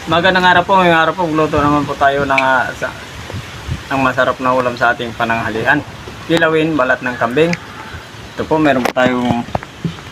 Magandang araw po, ngayong araw po, gluto naman po tayo ng masarap na ulam sa ating pananghalian. Kilawin, balat ng kambing. Ito po, meron po tayong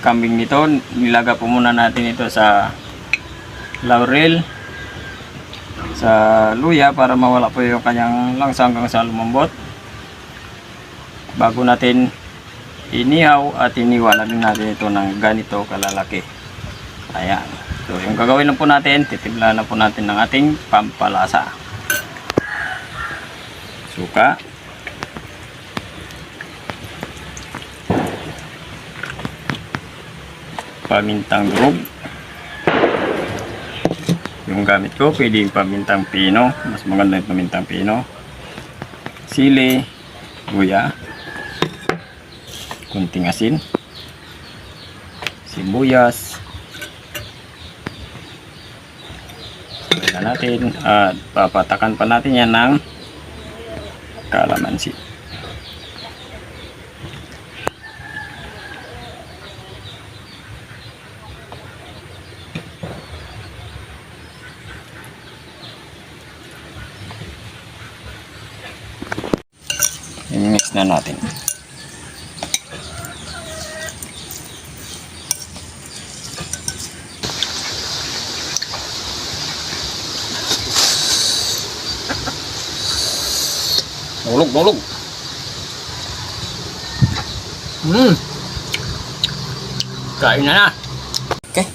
kambing nito. Nilaga po muna natin ito sa laurel, sa luya para mawala po yung kanyang langsa hanggang sa lumambot. Bago natin inihaw at iniwala din natin ito ng ganito kalalaki. Ayan. So, yung gagawin lang po natin, titimpla na po natin ng ating pampalasa. Suka. Pamintang durog. Yung gamit ko, pwede yung pamintang pino. Mas maganda yung pamintang pino. Sili, luya, kunting asin, sibuyas, natin at papatakan pa natin yan ng kalamansi. I-mix na natin. Nulog. Kain na. Okay.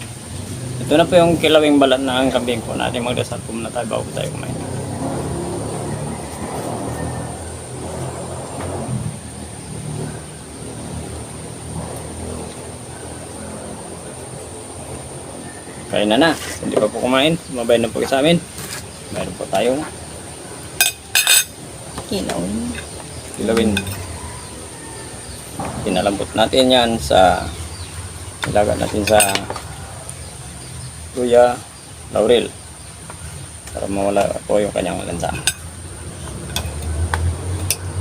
Ito na po yung kilawing balat na ang kambing po natin. Magdasal po muna tayo bago tayo kumain. Kain na. Hindi pa po kumain. Mabayan na po sa amin. Mayroon po tayong kilawin. Pinalambot natin yan sa ilaga natin sa luya, laurel para mawala po yung kanyang lansa.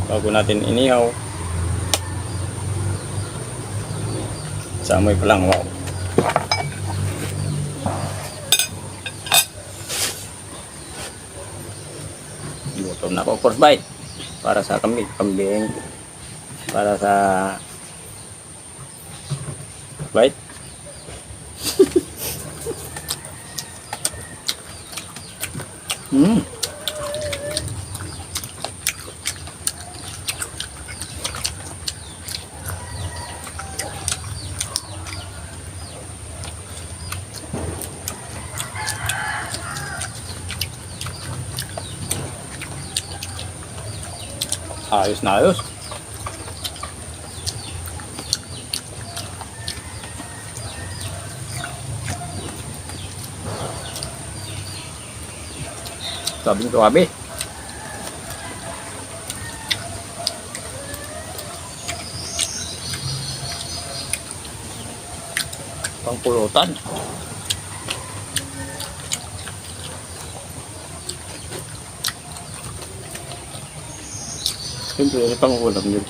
Bago natin inihaw, sa amoy pa lang, wow. Gutom na ako, first bite. Para sa kambing, para sa bite. Ayos na ayos. Sabing tuwabi. Pangpulutan. Siyempre, pang ulam yun.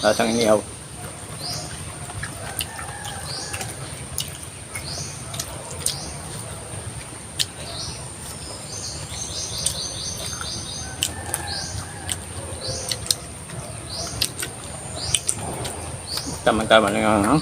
Lasang inihaw. Tama-tama lang ang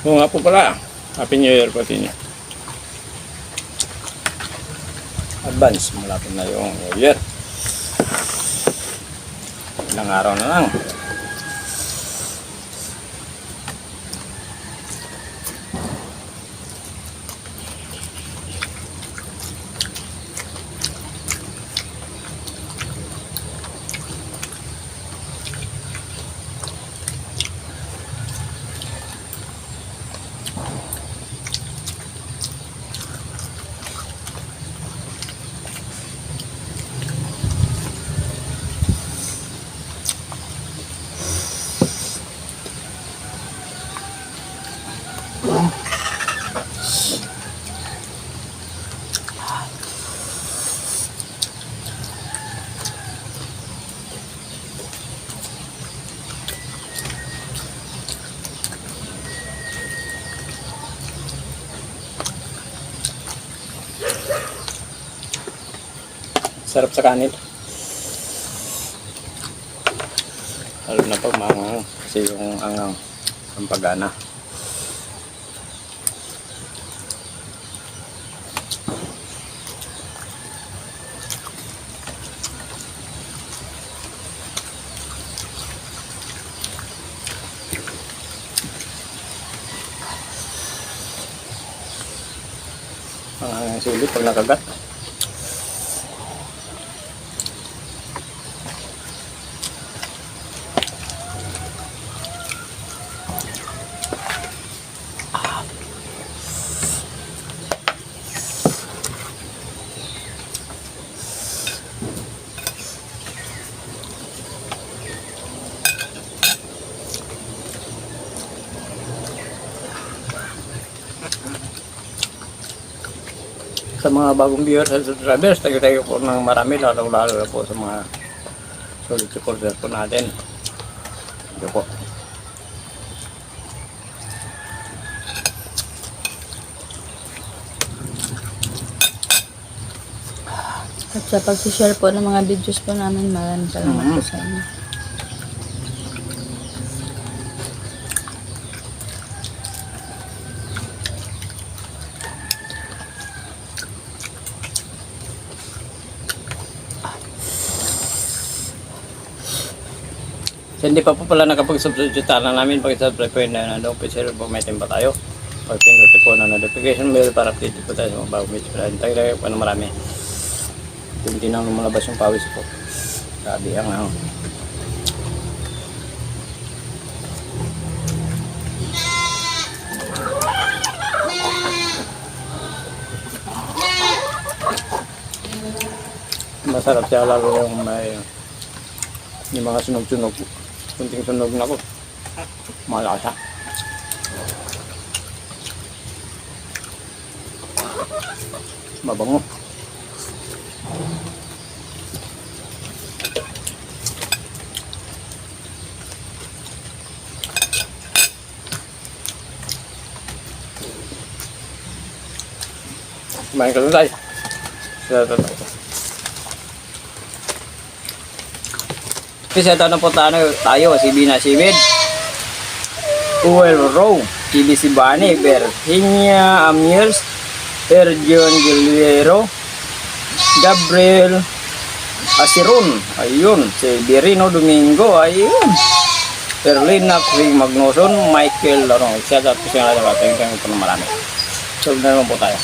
Oo nga po pala. Happy New Year po sa inyo. Advance, malapit na yung New Year. Ilang araw na lang. Sarap sa kanin. Lalo na pag maangang kasi yung angang ang pagana. Ang sulit pag nakagat. Sa mga bagong viewers at subscribers, tayo po ng marami, lalo na po sa mga solid supporters po natin. Ito po. At sa pag-share po ng mga videos po namin, maraming salamat po sa inyo. So, hindi pa po pala nakapag-subscribe na namin. Pag-subscribe po yun na official po may timba tayo. Pag-pindutin po na notification bell para update po tayo sa mga bagong videos. Tayo po na marami. Hindi na lumalabas yung pawis po. Sabi ang masarap siya lalo yung may yung mga sunog-sunog. Kunting sunog na ko. Malasa. Mabango. Kumain ka doon tayo. Kasi ito na po tayo, si Bina Sibid, Uwel Row, CBC Bani, Berhinia Amirs, Erjon Guilero, Gabriel Asirun, ayun, si Birino Domingo, ayun, Perlina Craig Magnoson, Michael Larong, shout out po siya natin, thank you po na marami. So, na naman po tayo.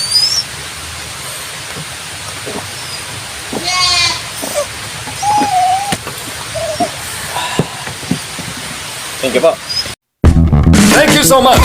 Thank you po. Thank you so much.